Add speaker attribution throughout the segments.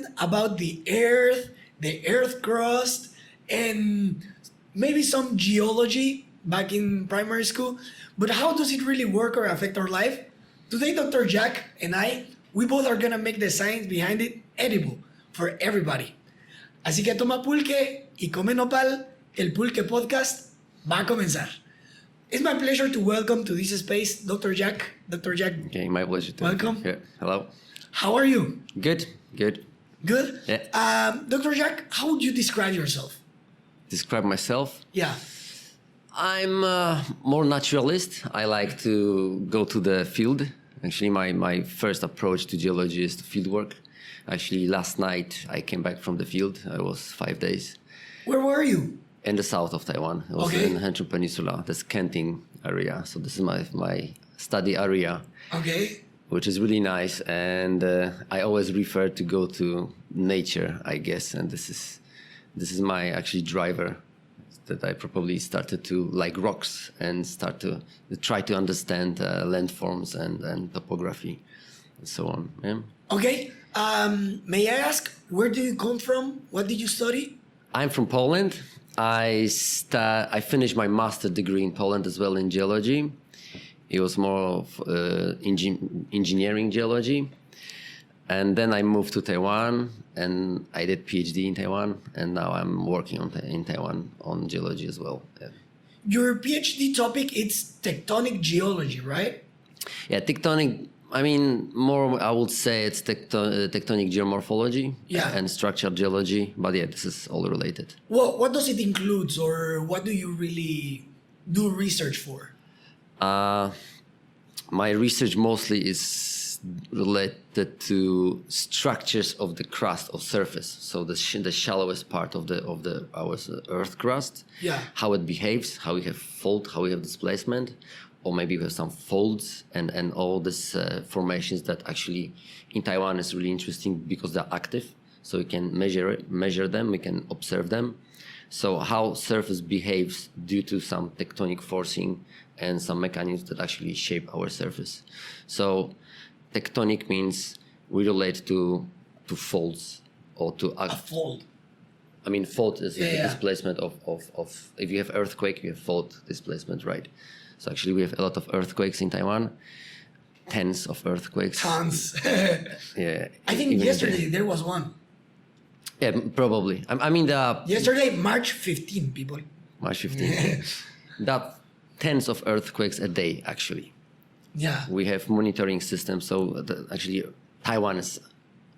Speaker 1: understand about the earth crust, and maybe some geology back in primary school. But how does it really work or affect our life? Today, Dr. Jack and we both are gonna make the science behind it edible for everybody. Así que toma pulque y come nopal, el Pulche Podcast va a comenzar. It's my pleasure to welcome to this space Dr. Jack. Dr. Jack.
Speaker 2: Okay, my pleasure too.
Speaker 1: Welcome.
Speaker 2: Yeah. Hello.
Speaker 1: How are you?
Speaker 2: Good.
Speaker 1: Good?
Speaker 2: Yeah.
Speaker 1: Dr. Jack, how would you describe yourself?
Speaker 2: Describe myself.
Speaker 1: Yeah.
Speaker 2: I'm more naturalist. I like to go to the field. Actually, my first approach to geology is to field work. Actually, last night I came back from the field. I was 5 days.
Speaker 1: Where were you?
Speaker 2: In the south of Taiwan. I was
Speaker 1: Okay.
Speaker 2: in Henshu Peninsula, the Scanting area. So this is my study area,
Speaker 1: Okay.
Speaker 2: which is really nice. And I always refer to go to nature, I guess. And this is my actually driver, that I probably started to like rocks and start to try to understand landforms and topography and so on. Yeah.
Speaker 1: Okay. May I ask, where do you come from? What did you study?
Speaker 2: I'm from Poland. I finished my master's degree in Poland as well in geology. It was more of engineering geology. And then I moved to Taiwan and I did PhD in Taiwan. And now I'm working in Taiwan on geology as well. Yeah.
Speaker 1: Your PhD topic is tectonic geology, right?
Speaker 2: Yeah, tectonic. I mean, more I would say it's tectonic geomorphology and structural geology. But yeah, this is all related.
Speaker 1: Well, what does it include, or what do you really do research for?
Speaker 2: My research mostly is related to structures of the crust of surface. So the shallowest part of our Earth crust.
Speaker 1: Yeah.
Speaker 2: How it behaves, how we have fault, how we have displacement, or maybe we have some folds and all these formations that actually in Taiwan is really interesting because they're active. So we can measure them, we can observe them. So how surface behaves due to some tectonic forcing and some mechanisms that actually shape our surface. So tectonic means we relate to folds or to
Speaker 1: A fold.
Speaker 2: I mean, fault is the displacement of if you have earthquake, you have fault displacement, right? So actually we have a lot of earthquakes in Taiwan, tens of earthquakes.
Speaker 1: Tons.
Speaker 2: Yeah.
Speaker 1: I think yesterday there was one.
Speaker 2: Yeah, probably. I mean,
Speaker 1: Yesterday, March 15, people.
Speaker 2: March 15. That tens of earthquakes a day, actually.
Speaker 1: Yeah.
Speaker 2: We have monitoring systems, so actually Taiwan is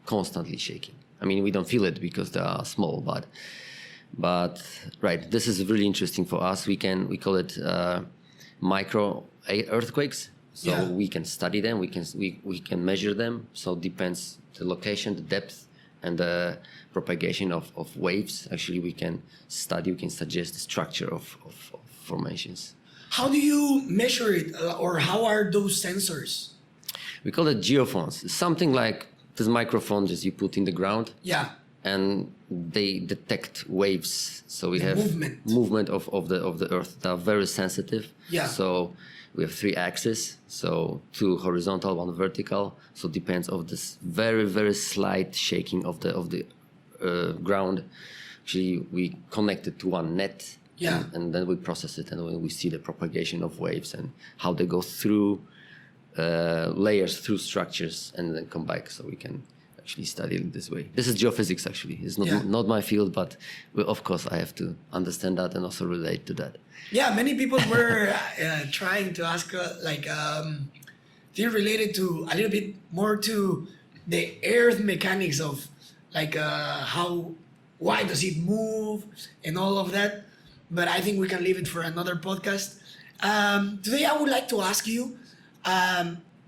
Speaker 2: constantly shaking. I mean, we don't feel it because they are small, but right, this is really interesting for us. We call it micro earthquakes. So we can study them, we can measure them. So it depends the location, the depth, and the propagation of waves. Actually, we can study, we can suggest the structure of formations.
Speaker 1: How do you measure it, or how are those sensors?
Speaker 2: We call it geophones. It's something like this microphone just you put in the ground.
Speaker 1: Yeah.
Speaker 2: And they detect waves. So we have movement of the earth. They are very sensitive.
Speaker 1: Yeah.
Speaker 2: So we have 3 axes. So 2 horizontal, 1 vertical. So it depends of this very, very slight shaking of the ground. Actually, we connect it to one net.
Speaker 1: Yeah.
Speaker 2: And then we process it, and we see the propagation of waves and how they go through layers, through structures, and then come back. So we can actually study it this way. This is geophysics, actually. It's not my field, but of course I have to understand that and also relate to that.
Speaker 1: Yeah, many people were trying to ask, they're related to a little bit more to the earth mechanics of why does it move and all of that. But I think we can leave it for another podcast. Today I would like to ask you,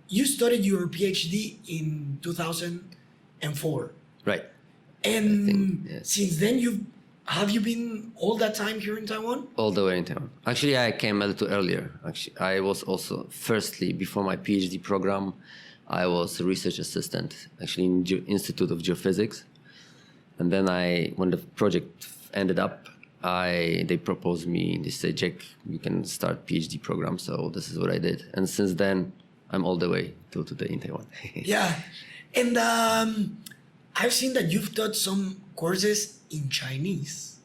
Speaker 1: you studied your PhD in 2004.
Speaker 2: Right.
Speaker 1: And since then, have you been all that time here in Taiwan?
Speaker 2: All the way in Taiwan. Actually, I came a little earlier. Actually, I was also, firstly, before my PhD program, I was a research assistant, actually in Institute of Geophysics. And then when the project ended up, they proposed me, they said, Jack, you can start PhD program. So this is what I did. And since then, I'm all the way till today in Taiwan.
Speaker 1: Yeah. And I've seen that you've taught some courses in Chinese.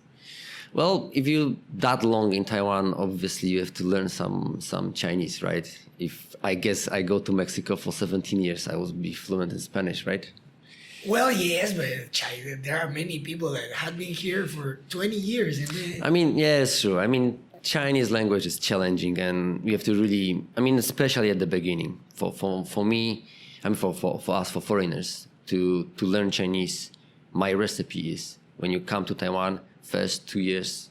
Speaker 2: Well, if you that long in Taiwan, obviously you have to learn some Chinese, right? If I guess I go to Mexico for 17 years, I will be fluent in Spanish, right?
Speaker 1: Well, yes, but China, there are many people that have been here for 20 years. And
Speaker 2: I mean, yeah, it's true. I mean, Chinese language is challenging, and we have to really, I mean, especially at the beginning. For me, I mean, for us, for foreigners, to learn Chinese, my recipe is when you come to Taiwan, first 2 years,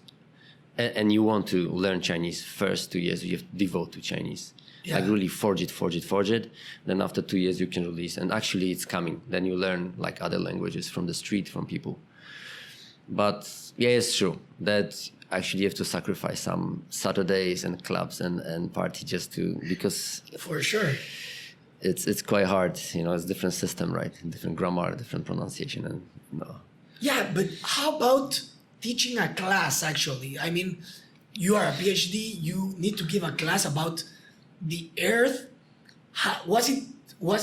Speaker 2: and you want to learn Chinese, first 2 years, you have to devote to Chinese.
Speaker 1: Yeah.
Speaker 2: Like really forge it. Then after 2 years, you can release. And actually, it's coming. Then you learn like other languages from the street, from people. But yeah, it's true that actually you have to sacrifice some Saturdays and clubs and party just to, because
Speaker 1: for sure.
Speaker 2: it's quite hard. You know, it's different system, right? Different grammar, different pronunciation, and no.
Speaker 1: Yeah, but how about teaching a class, actually? I mean, you are a PhD, you need to give a class about the Earth. Was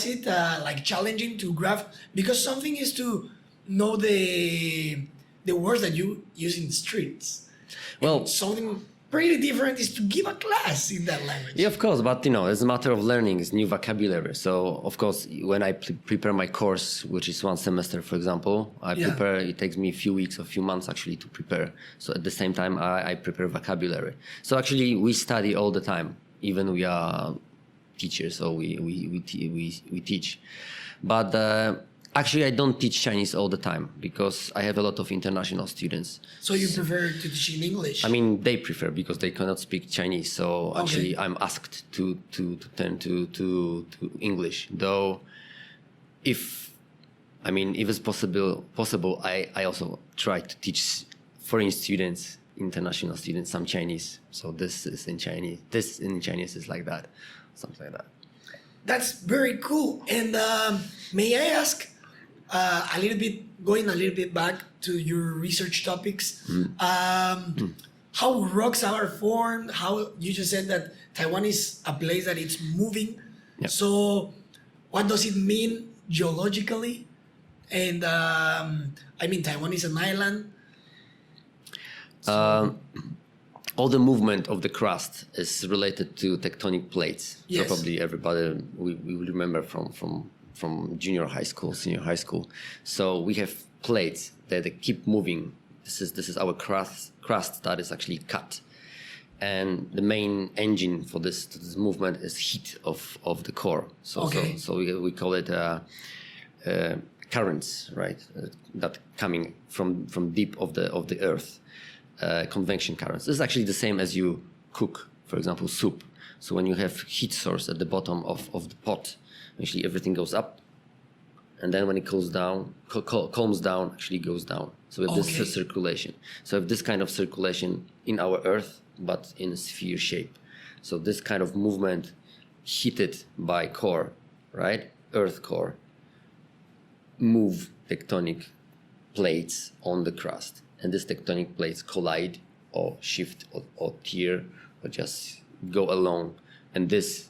Speaker 1: it like challenging to grasp? Because something is to know the words that you use in the streets.
Speaker 2: Well,
Speaker 1: And something pretty different is to give a class in that language.
Speaker 2: yeah, of course, but you know, it's a matter of learning. It's new vocabulary. So, of course, when I prepare my course, which is 1 semester, for example, it takes me a few weeks or a few months actually to prepare. So at the same time, I prepare vocabulary. So actually, we study all the time. Even we are teachers, so we teach. But actually, I don't teach Chinese all the time because I have a lot of international students.
Speaker 1: So you prefer to teach in English?
Speaker 2: I mean, they prefer because they cannot speak Chinese. So actually, I'm asked to turn to English. Though, if it's possible, I also try to teach foreign students, international students, some Chinese. So this is in Chinese. This in Chinese is like that, something like that.
Speaker 1: That's very cool. And may I ask going a little bit back to your research topics, how rocks are formed? How you just said that Taiwan is a place that it's moving.
Speaker 2: Yep.
Speaker 1: So what does it mean geologically? And Taiwan is an island.
Speaker 2: All the movement of the crust is related to tectonic plates.
Speaker 1: Yes.
Speaker 2: Probably everybody we will remember from junior high school, senior high school. So we have plates that keep moving. This is our crust that is actually cut, and the main engine for this movement is heat of the core. So we call it currents, right? That coming from deep of the earth. Convection currents. This is actually the same as you cook, for example, soup. So when you have heat source at the bottom of the pot, actually everything goes up, and then when it cools down, calms down, actually goes down. So we have this circulation. So we have this kind of circulation in our Earth, but in a sphere shape. So this kind of movement, heated by core, right? Earth core, move tectonic plates on the crust. And these tectonic plates collide or shift or tear or just go along. And this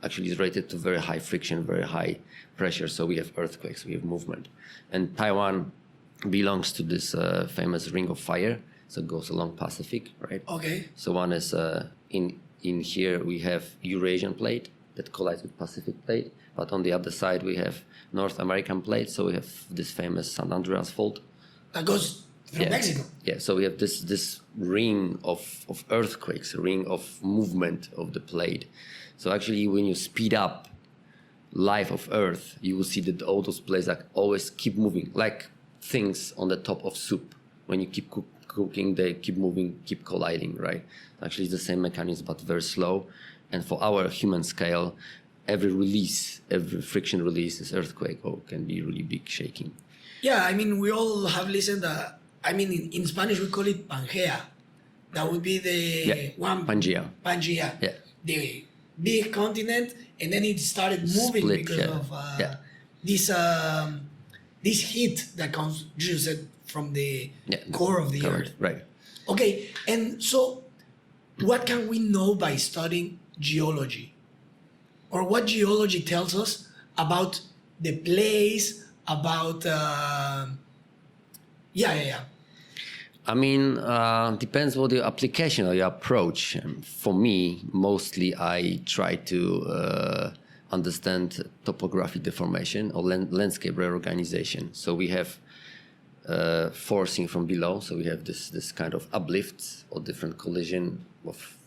Speaker 2: actually is rated to very high friction, very high pressure. So we have earthquakes, we have movement. And Taiwan belongs to this famous ring of fire. So it goes along Pacific, right?
Speaker 1: Okay.
Speaker 2: So one is in here we have Eurasian plate that collides with Pacific plate. But on the other side we have North American plate. So we have this famous San Andreas fault.
Speaker 1: That goes from Mexico.
Speaker 2: Yeah, so we have this ring of earthquakes, a ring of movement of the plate. So actually, when you speed up life of Earth, you will see that all those plates always keep moving, like things on the top of soup. When you keep cooking, they keep moving, keep colliding, right? Actually, it's the same mechanism, but very slow. And for our human scale, every friction release is earthquake or can be really big shaking.
Speaker 1: Yeah, we all have listened. In Spanish we call it Pangea. That would be the one.
Speaker 2: Pangea.
Speaker 1: Pangea.
Speaker 2: Yeah.
Speaker 1: The big continent, and then it started moving
Speaker 2: Split,
Speaker 1: because of this heat that comes, you said, from the core of the earth.
Speaker 2: Right.
Speaker 1: Okay, and so what can we know by studying geology? Or what geology tells us about the place, about. Yeah.
Speaker 2: I mean, depends what your application or your approach. For me, mostly I try to understand topography deformation or landscape reorganization. So we have forcing from below. So we have this kind of uplifts or different collision of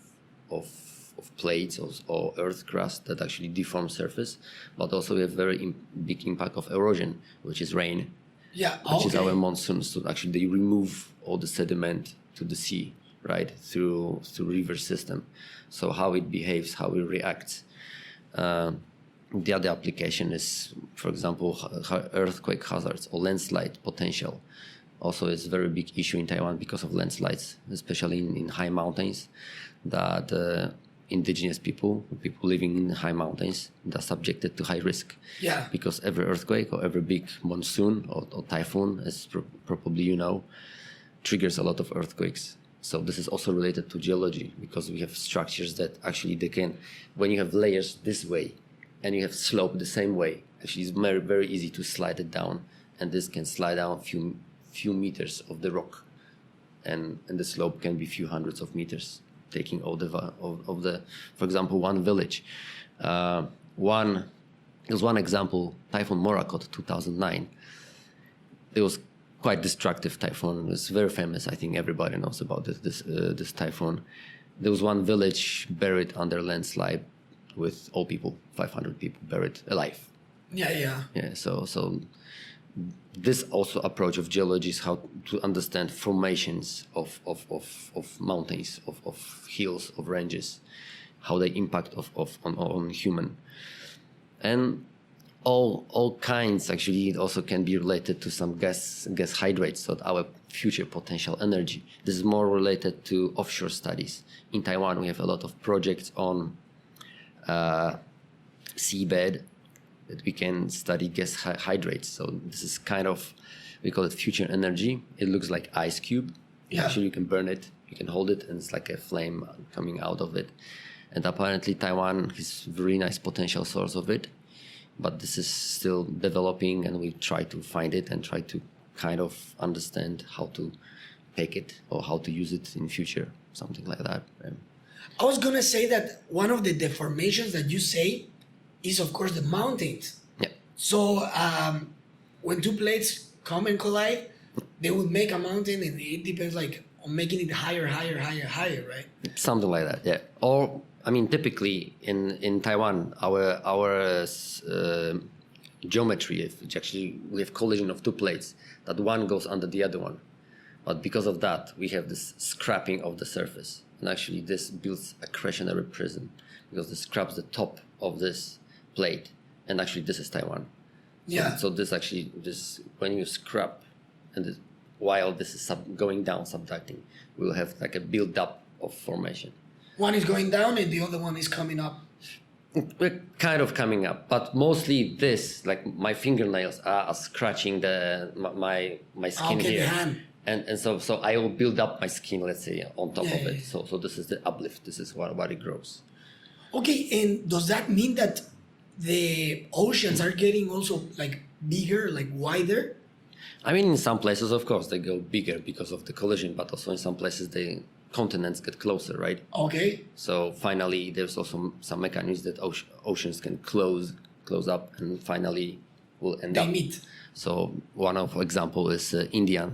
Speaker 2: plates or earth crust that actually deform surface. But also we have very big impact of erosion, which is rain.
Speaker 1: Yeah,
Speaker 2: which is our monsoons. So actually they remove all the sediment to the sea, right, through river system. So how it behaves, how it reacts. The other application is, for example, earthquake hazards or landslide potential. Also, it's a very big issue in Taiwan because of landslides, especially in high mountains, that indigenous people living in high mountains, they're subjected to high risk.
Speaker 1: Yeah.
Speaker 2: Because every earthquake or every big monsoon or typhoon, as probably you know, triggers a lot of earthquakes. So this is also related to geology because we have structures that actually they can, when you have layers this way and you have slope the same way, actually it's very, very easy to slide it down, and this can slide down a few meters of the rock, and the slope can be few hundreds of meters, taking all the for example, one village. There's one example, Typhoon Morakot 2009. It was quite destructive typhoon. It was very famous. I think everybody knows about this typhoon. There was one village buried under landslide with all people, 500 people buried alive.
Speaker 1: Yeah.
Speaker 2: So this also approach of geology is how to understand formations of mountains, of hills, of ranges, how they impact on human. And all kinds actually also can be related to some gas hydrates, so our future potential energy. This is more related to offshore studies. In Taiwan, we have a lot of projects on seabed that we can study gas hydrates. So this is kind of, we call it future energy. It looks like ice cube.
Speaker 1: Yeah.
Speaker 2: Actually, you can burn it, you can hold it, and it's like a flame coming out of it. And apparently Taiwan is a very nice potential source of it. But this is still developing, and we try to find it and try to kind of understand how to take it or how to use it in future, something like that.
Speaker 1: I was gonna say that one of the deformations that you say is, of course, the mountains.
Speaker 2: Yeah.
Speaker 1: So when two plates come and collide, they will make a mountain, and it depends like on making it higher, right?
Speaker 2: Something like that, yeah. Or I mean, typically in Taiwan, our geometry, actually we have collision of two plates, that one goes under the other one. But because of that, we have this scrapping of the surface. And actually this builds a crescenary prism because this scraps the top of this plate. And actually this is Taiwan.
Speaker 1: Yeah.
Speaker 2: So this actually, when you scrap, and while this is going down, subducting, we'll have like a build-up of formation.
Speaker 1: One is going down and the other one is coming up.
Speaker 2: We're kind of coming up, but mostly this, like my fingernails are scratching my skin
Speaker 1: Okay,
Speaker 2: here,
Speaker 1: the hand.
Speaker 2: and so I will build up my skin, let's say, on top of it.
Speaker 1: Yeah.
Speaker 2: So this is the uplift. This is what it grows.
Speaker 1: Okay, and does that mean that the oceans are getting also like bigger, like wider?
Speaker 2: I mean, in some places, of course, they go bigger because of the collision, but also in some places the continents get closer, right?
Speaker 1: Okay.
Speaker 2: So finally, there's also some mechanisms that oceans can close up, and finally will end
Speaker 1: They
Speaker 2: up.
Speaker 1: meet.
Speaker 2: So one of example is India.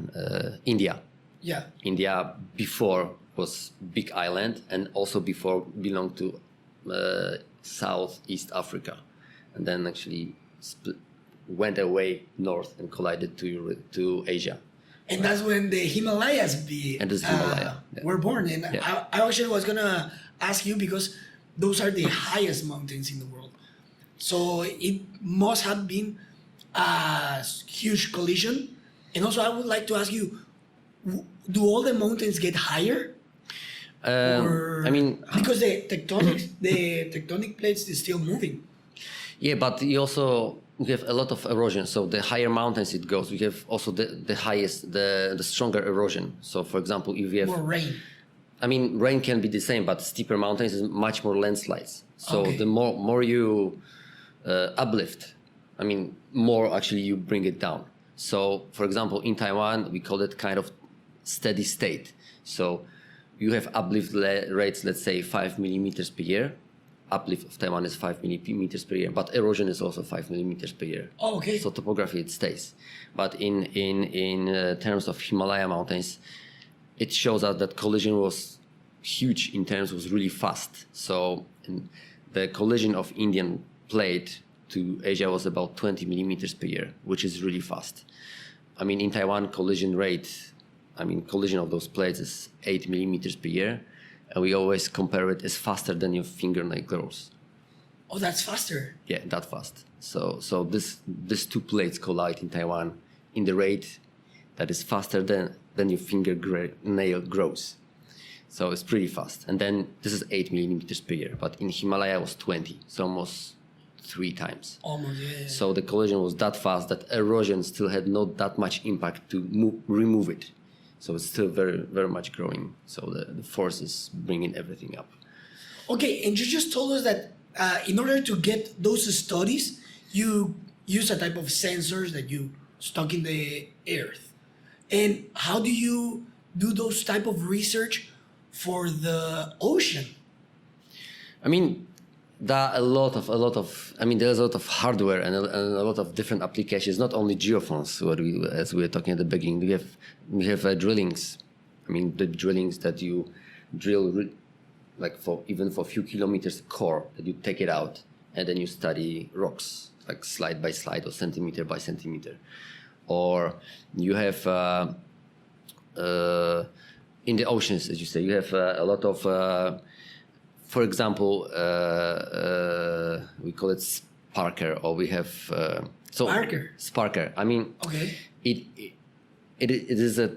Speaker 1: Yeah.
Speaker 2: India before was big island, and also before belonged to Southeast Africa, and then actually went away north and collided to Asia.
Speaker 1: And that's when the Himalayas
Speaker 2: And this Himalaya,
Speaker 1: were born. And
Speaker 2: Yeah.
Speaker 1: I actually was gonna ask you because those are the highest mountains in the world. So it must have been a huge collision. And also I would like to ask you, do all the mountains get higher?
Speaker 2: I mean,
Speaker 1: because the tectonic plates is still moving.
Speaker 2: yeah, but we have a lot of erosion. So the higher mountains it goes, we have also the highest, the stronger erosion. So for example, if you have
Speaker 1: More rain.
Speaker 2: I mean, rain can be the same, but steeper mountains is much more landslides. So
Speaker 1: Okay.
Speaker 2: the more you uplift, I mean, more actually you bring it down. So, for example, in Taiwan, we call it kind of steady state. So you have uplift rates, let's say 5 millimeters per year. Uplift of Taiwan is 5 millimeters per year, but erosion is also 5 millimeters per year.
Speaker 1: Oh, okay.
Speaker 2: So topography, it stays. But in terms of Himalaya mountains, it shows us that collision was huge in terms, was really fast. So the collision of Indian plate to Asia was about 20 millimeters per year, which is really fast. I mean, in Taiwan, collision of those plates is 8 millimeters per year. And we always compare it as faster than your fingernail grows.
Speaker 1: Oh, that's faster.
Speaker 2: Yeah, that fast. So these two plates collide in Taiwan in the rate that is faster than your fingernail grows. So it's pretty fast. And then this is 8 millimeters per year, but in Himalaya it was 20, so almost 3 times.
Speaker 1: Almost, yeah.
Speaker 2: So the collision was that fast that erosion still had not that much impact to remove it. So it's still very, very much growing. So the force is bringing everything up.
Speaker 1: Okay, and you just told us that in order to get those studies, you use a type of sensors that you stuck in the earth. And how do you do those type of research for the ocean?
Speaker 2: I mean, there's a lot of hardware and a lot of different applications. Not only geophones, as we were talking at the beginning. We have drillings. I mean, the drillings that you drill, like for a few kilometers core, that you take it out and then you study rocks, like slide by slide or centimeter by centimeter. Or you have in the oceans, as you say, you have a lot of. For example, we call it Sparker, or we have Sparker. I mean,
Speaker 1: okay.
Speaker 2: It is a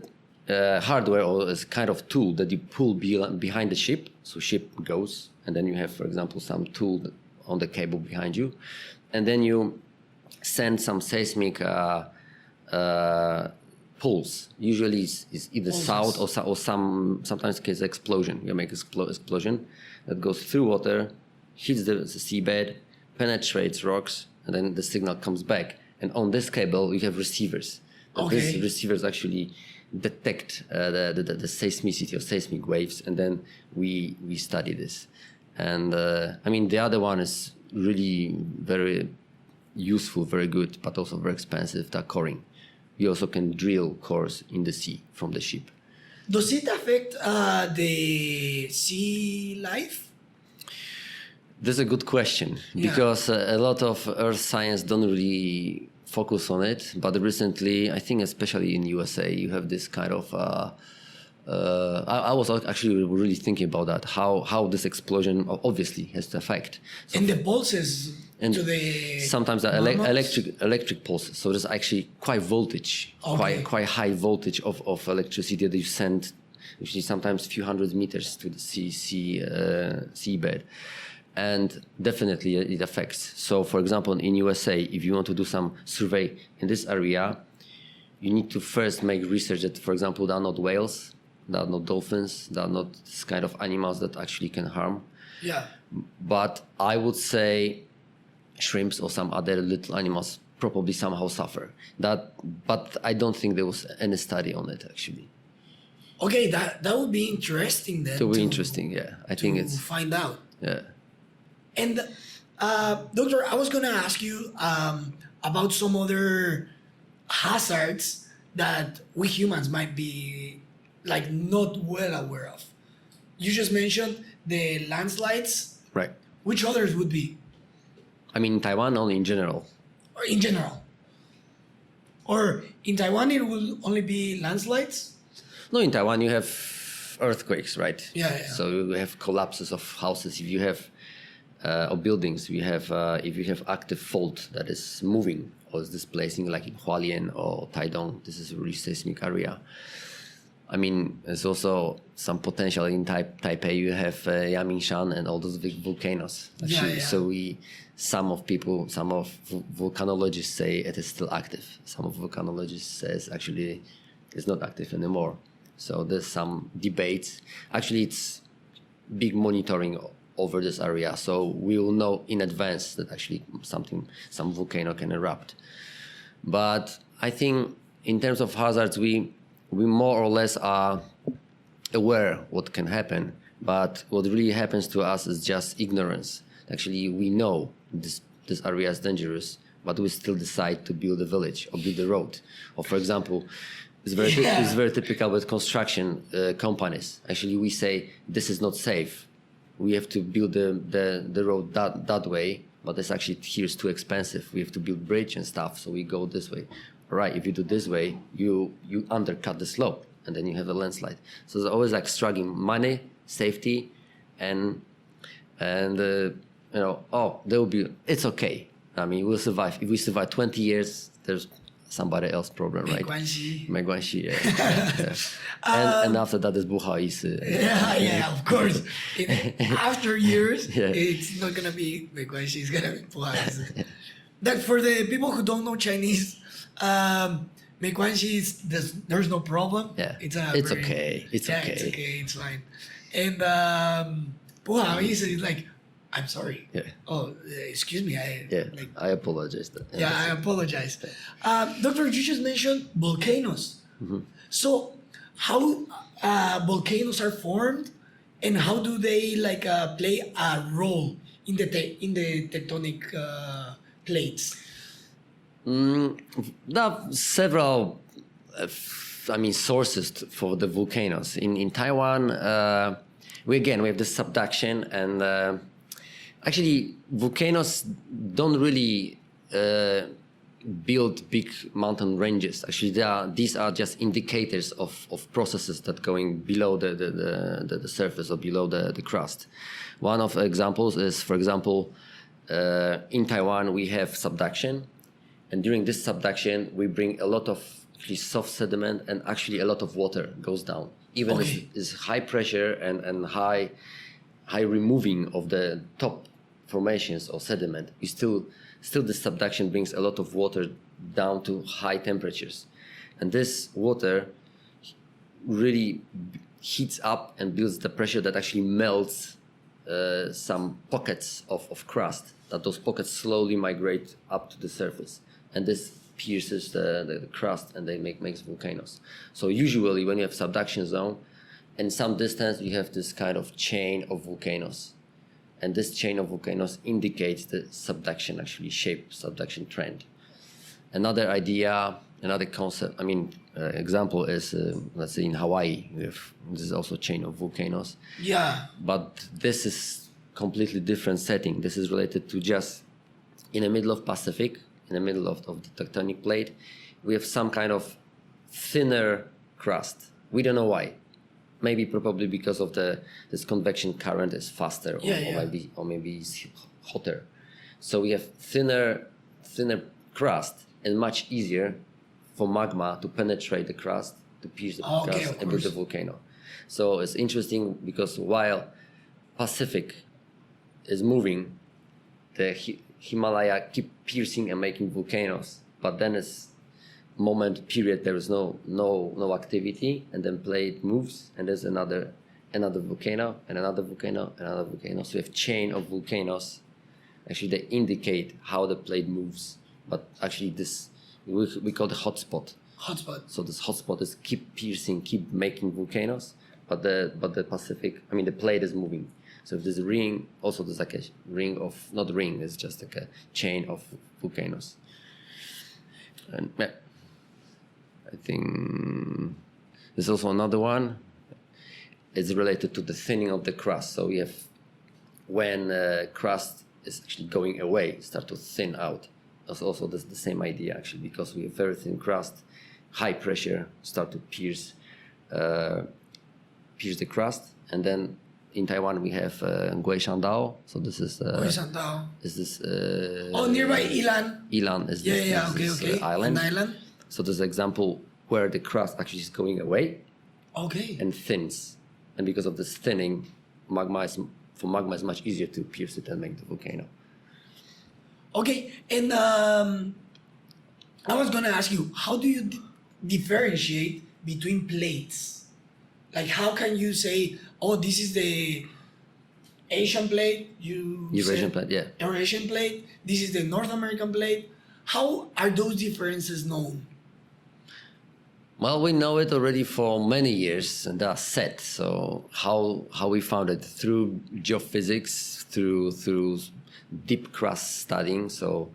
Speaker 2: hardware or is kind of tool that you pull behind the ship. So ship goes, and then you have, for example, some tool on the cable behind you, and then you send some seismic pulse. Usually, it's either sound or sometimes it's explosion. You make explosion that goes through water, hits the seabed, penetrates rocks, and then the signal comes back. And on this cable, we have receivers.
Speaker 1: Okay.
Speaker 2: These receivers actually detect the seismicity or seismic waves, and then we study this. And I mean, the other one is really very useful, very good, but also very expensive, the coring. We also can drill cores in the sea from the ship.
Speaker 1: Does it affect the sea life?
Speaker 2: That's a good question, because a lot of earth science don't really focus on it. But recently, I think especially in USA, you have this kind of... I was actually really thinking about that, how this explosion obviously has to affect. So
Speaker 1: and the pulses
Speaker 2: and
Speaker 1: to the...
Speaker 2: sometimes electric pulses. So there's actually quite voltage, quite high voltage of electricity that you send, usually sometimes a few hundred meters to the seabed. And definitely it affects. So for example, in USA, if you want to do some survey in this area, you need to first make research that, for example, there are not whales, there are not dolphins, there are not this kind of animals that actually can harm.
Speaker 1: Yeah.
Speaker 2: But I would say shrimps or some other little animals probably somehow suffer. But I don't think there was any study on it actually.
Speaker 1: Okay, that would be interesting then.
Speaker 2: It would be interesting, yeah. I think it's...
Speaker 1: find out.
Speaker 2: Yeah.
Speaker 1: And Doctor, I was gonna ask you about some other hazards that we humans might be like not well aware of. You just mentioned the landslides.
Speaker 2: Right.
Speaker 1: Which others would be?
Speaker 2: I mean, in Taiwan, only in general.
Speaker 1: Or in general? Or in Taiwan, it will only be landslides?
Speaker 2: No, in Taiwan, you have earthquakes, right?
Speaker 1: Yeah.
Speaker 2: So you have collapses of houses. If you have or buildings, we have if you have active fault that is moving or is displacing, like in Hualien or Taidong, this is a really seismic area. I mean, there's also some potential in Taipei. You have Yamingshan and all those big volcanoes. Actually. So some of volcanologists say it is still active. Some of volcanologists says actually it's not active anymore. So there's some debates. Actually, it's big monitoring over this area, so we will know in advance that actually some volcano can erupt. But I think in terms of hazards, we more or less are aware what can happen. But what really happens to us is just ignorance. Actually, we know this area is dangerous, but we still decide to build a village or build a road. Or for example, it's very typical with construction companies. Actually, we say this is not safe. We have to build the road that way, but it's actually here's too expensive. We have to build bridge and stuff, so we go this way. Right, if you do this way, you undercut the slope, and then you have a landslide. So there's always like struggling money, safety, and there will be. It's okay. I mean, we'll survive. If we survive 20 years, there's somebody else problem, right? 没关系, yeah. And after that is 不好意思.
Speaker 1: Yeah, of course. After years, it's not gonna be 没关系, it's gonna be 不好意思. That for the people who don't know Chinese, 没关系 there's no problem.
Speaker 2: Yeah,
Speaker 1: it's
Speaker 2: okay. It's okay.
Speaker 1: It's okay. It's fine. And 不好意思 is like, I'm sorry.
Speaker 2: Yeah.
Speaker 1: Oh, excuse me.
Speaker 2: I apologize.
Speaker 1: I apologize. Doctor, you just mentioned volcanoes.
Speaker 2: Mm-hmm.
Speaker 1: So, how volcanoes are formed, and how do they play a role in the tectonic plates?
Speaker 2: There are several, sources for the volcanoes. In Taiwan, we have this subduction, and actually volcanoes don't really build big mountain ranges. Actually, these are just indicators of processes that going below the surface or below the crust. One of the examples is, for example, in Taiwan we have subduction. And during this subduction, we bring a lot of soft sediment, and actually a lot of water goes down. Even if it's high pressure and high removing of the top formations or sediment, still the subduction brings a lot of water down to high temperatures. And this water really heats up and builds the pressure that actually melts some pockets of crust, that those pockets slowly migrate up to the surface. And this pierces the crust, and they makes volcanoes. So usually when you have subduction zone, in some distance you have this kind of chain of volcanoes. And this chain of volcanoes indicates the subduction subduction trend. Another concept, example is, let's say in Hawaii, this is also a chain of volcanoes.
Speaker 1: Yeah.
Speaker 2: But this is completely different setting. This is related to just in the middle of Pacific, in the middle of the tectonic plate, we have some kind of thinner crust. We don't know why. Maybe probably because of this convection current is faster, or maybe it's hotter. So we have thinner crust, and much easier for magma to penetrate the crust, to pierce the crust and build the volcano. So it's interesting because while Pacific is moving, the Himalaya keep piercing and making volcanoes, but then it's period there is no activity, and then plate moves, and there's another volcano and another volcano and another volcano. So we have chain of volcanoes. Actually, they indicate how the plate moves, but actually this we call the hotspot. So this hotspot is keep piercing, keep making volcanoes, but the Pacific, the plate is moving. So if there's a ring, also there's like a ring of, not ring, it's just like a chain of volcanoes. And I think there's also another one. It's related to the thinning of the crust. So we have, when crust is actually going away, start to thin out. That's also the same idea actually, because we have very thin crust, high pressure, start to pierce the crust, and then in Taiwan we have Guishandao. So this is
Speaker 1: Guishandao.
Speaker 2: Is this
Speaker 1: nearby Ilan?
Speaker 2: Ilan is this island.
Speaker 1: An island.
Speaker 2: So there's an example where the crust actually is going away.
Speaker 1: Okay.
Speaker 2: And thins, and because of this thinning, magma is much easier to pierce it and make the volcano.
Speaker 1: Okay, and I was gonna ask you, how do you differentiate between plates? Like, how can you say, oh, this is the Asian plate. You
Speaker 2: Eurasian
Speaker 1: said
Speaker 2: plate, yeah.
Speaker 1: Eurasian plate. This is the North American plate. How are those differences known?
Speaker 2: Well, we know it already for many years, and they are set. So how we found it through geophysics, through deep crust studying. So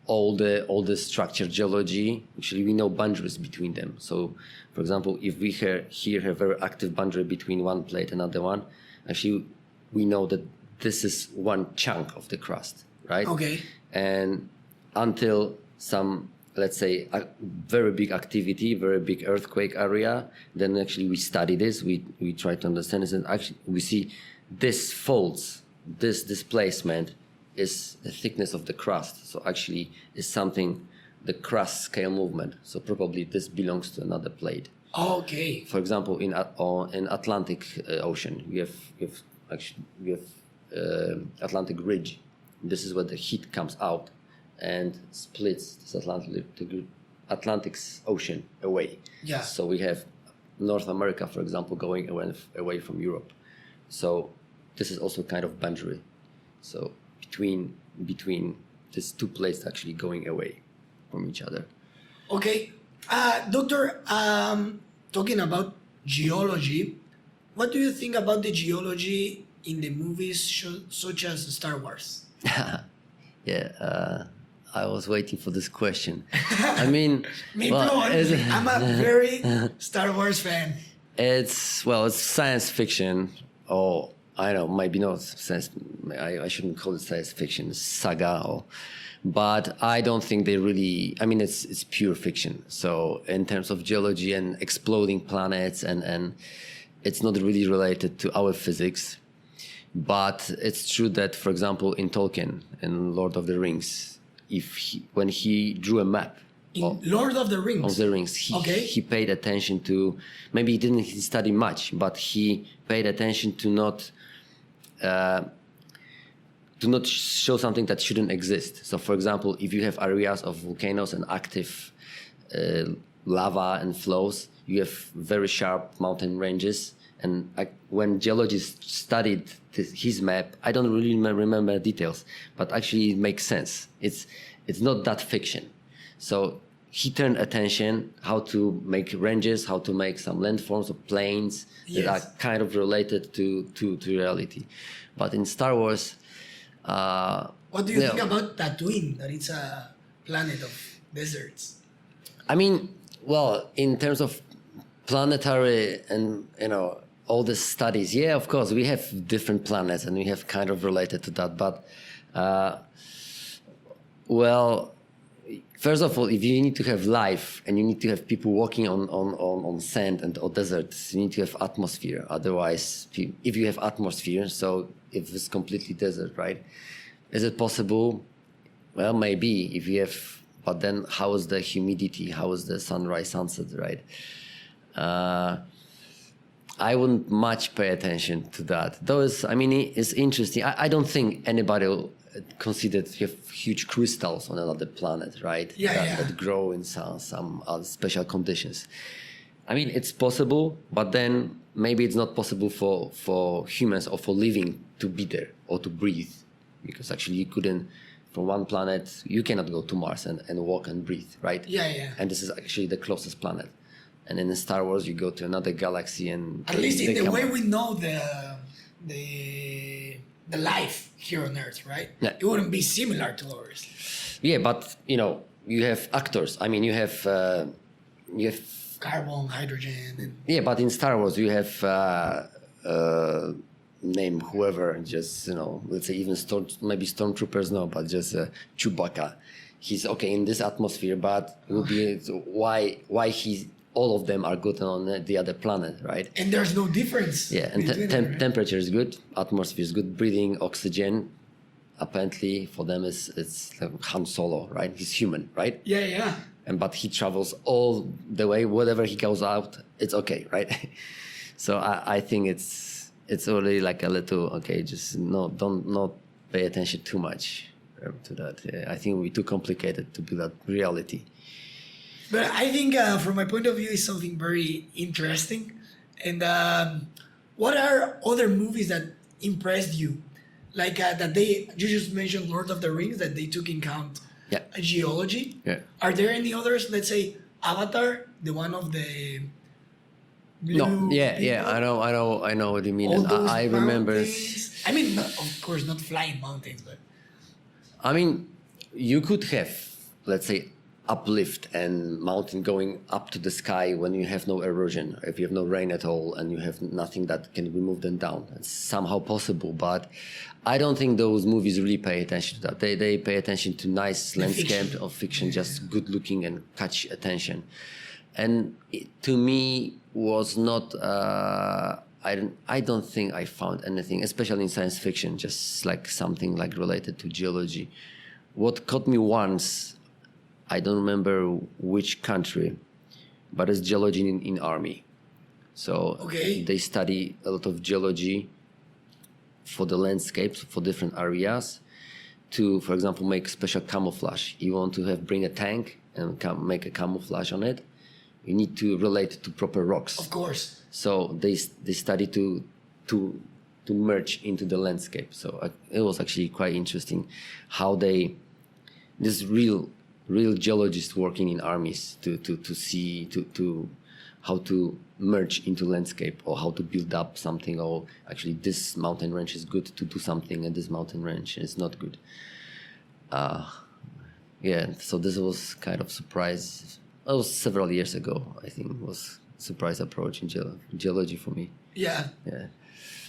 Speaker 2: all the structure geology. Actually, we know boundaries between them. So, for example, if we here have very active boundary between one plate and another one, actually we know that this is one chunk of the crust, right?
Speaker 1: Okay.
Speaker 2: And until some, let's say, a very big activity, very big earthquake area, then actually we study this, we try to understand this, and actually we see this folds, this displacement is the thickness of the crust. So actually is something, the crust scale movement. So probably this belongs to another plate.
Speaker 1: Okay.
Speaker 2: For example, in Atlantic Ocean, we have Atlantic Ridge. This is where the heat comes out and splits this Atlantic Ocean away.
Speaker 1: Yeah.
Speaker 2: So we have North America, for example, going away from Europe. So this is also kind of boundary. So between these two places actually going away from each other.
Speaker 1: Okay. Doctor, talking about geology, what do you think about the geology in the movies such as Star Wars?
Speaker 2: Yeah, I was waiting for this question. I mean,
Speaker 1: Me
Speaker 2: well,
Speaker 1: too, honestly. I'm a very Star Wars fan.
Speaker 2: it's science fiction, or I don't know, maybe not science. I shouldn't call it science fiction, saga, but I don't think they really. I mean, it's pure fiction. So in terms of geology and exploding planets, and it's not really related to our physics. But it's true that, for example, in Tolkien, in Lord of the Rings, when he drew a map
Speaker 1: In Lord of the Rings.
Speaker 2: he paid attention to, maybe he didn't study much, but he paid attention to not show something that shouldn't exist. So, for example, if you have areas of volcanoes and active lava and flows, you have very sharp mountain ranges. And when geologists studied his map, I don't really remember details, but actually it makes sense. It's not that fiction. So he turned attention how to make ranges, how to make some landforms of plains that are kind of related to reality. But in Star Wars,
Speaker 1: what do you think about Tatooine? That it's a planet of deserts.
Speaker 2: I mean, well, in terms of planetary and all the studies, yeah, of course, we have different planets and we have kind of related to that. But, well, first of all, if you need to have life and you need to have people walking on sand or deserts, you need to have atmosphere. Otherwise, if you have atmosphere, so if it's completely desert, right? Is it possible? Well, maybe if you have, but then how is the humidity? How is the sunrise, sunset, right? I wouldn't much pay attention to that. It's interesting. I don't think anybody will consider you have huge crystals on another planet, right? That grow in some other special conditions. I mean, it's possible, but then maybe it's not possible for humans or for living to be there or to breathe, because actually you couldn't. From one planet, you cannot go to Mars and walk and breathe, right?
Speaker 1: Yeah.
Speaker 2: And this is actually the closest planet. And in Star Wars, you go to another galaxy and...
Speaker 1: At least in the way we know the life here on Earth, right?
Speaker 2: Yeah.
Speaker 1: It wouldn't be similar to ours.
Speaker 2: Yeah, but, you have actors. I mean, you have...
Speaker 1: Carbon, hydrogen. And...
Speaker 2: Yeah, but in Star Wars, you have... name whoever, just, let's say even maybe stormtroopers, no, but just Chewbacca. He's okay in this atmosphere, but it will be... Why he's... All of them are good on the other planet, right?
Speaker 1: And there's no difference.
Speaker 2: Yeah, and temperature is good, atmosphere is good, breathing oxygen. Apparently, for them, it's like Han Solo, right? He's human, right?
Speaker 1: Yeah.
Speaker 2: But he travels all the way. Whatever he goes out, it's okay, right? So I think it's already like a little okay. Just don't not pay attention too much to that. Yeah, I think it would be too complicated to be that reality.
Speaker 1: But I think from my point of view, it's something very interesting. And what are other movies that impressed you? Like you just mentioned Lord of the Rings, that they took in count
Speaker 2: Yeah.
Speaker 1: geology.
Speaker 2: Yeah.
Speaker 1: Are there any others? Let's say Avatar, the one of the blue
Speaker 2: No, yeah,
Speaker 1: people?
Speaker 2: I know what you mean.
Speaker 1: All
Speaker 2: And
Speaker 1: those
Speaker 2: I remember.
Speaker 1: mountains. I mean, of course, not flying mountains, but
Speaker 2: I mean, you could have, let's say, uplift and mountain going up to the sky when you have no erosion, if you have no rain at all, and you have nothing that can remove them down. It's somehow possible, but I don't think those movies really pay attention to that. They pay attention to nice landscape
Speaker 1: fiction.
Speaker 2: of fiction, just good looking and catch attention. And it, to me, was not. I don't think I found anything, especially in science fiction, just like something like related to geology. What caught me once, I don't remember which country, but it's geology in army. So
Speaker 1: Okay.
Speaker 2: they study a lot of geology for the landscapes, for different areas, to, for example, make special camouflage. You want to bring a tank and make a camouflage on it. You need to relate to proper rocks.
Speaker 1: of course.
Speaker 2: So they study to merge into the landscape. So it was actually quite interesting how this real geologists working in armies to see how to merge into landscape, or how to build up something, or actually this mountain range is good to do something and this mountain range is not good. Yeah, so this was kind of surprise. It was several years ago, I think. It was a surprise approach in geology for me.
Speaker 1: Yeah.
Speaker 2: Yeah.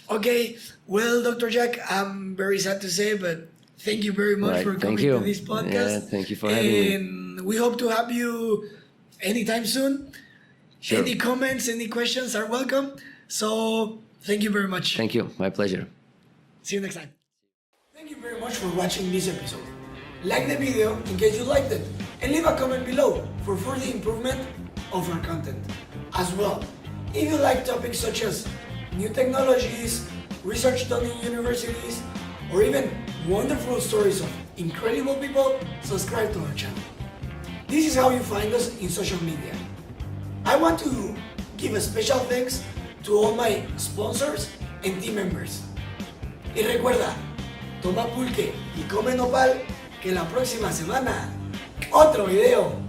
Speaker 1: Okay. Well, Dr. Jack, I'm very sad to say, but thank you very much
Speaker 2: Right,
Speaker 1: for
Speaker 2: thank
Speaker 1: coming
Speaker 2: you.
Speaker 1: to this podcast.
Speaker 2: Yeah, thank you for having me.
Speaker 1: And we hope to have you anytime soon.
Speaker 2: Sure.
Speaker 1: Any comments, any questions are welcome. So thank you very much.
Speaker 2: Thank you. My pleasure.
Speaker 1: See you next time. Thank you very much for watching this episode. Like the video in case you liked it, and leave a comment below for further improvement of our content. As well, if you like topics such as new technologies, research done in universities, or even wonderful stories of incredible people, subscribe to our channel. This is how you find us in social media. I want to give a special thanks to all my sponsors and team members. Y recuerda, toma pulque y come nopal, que la próxima semana otro video.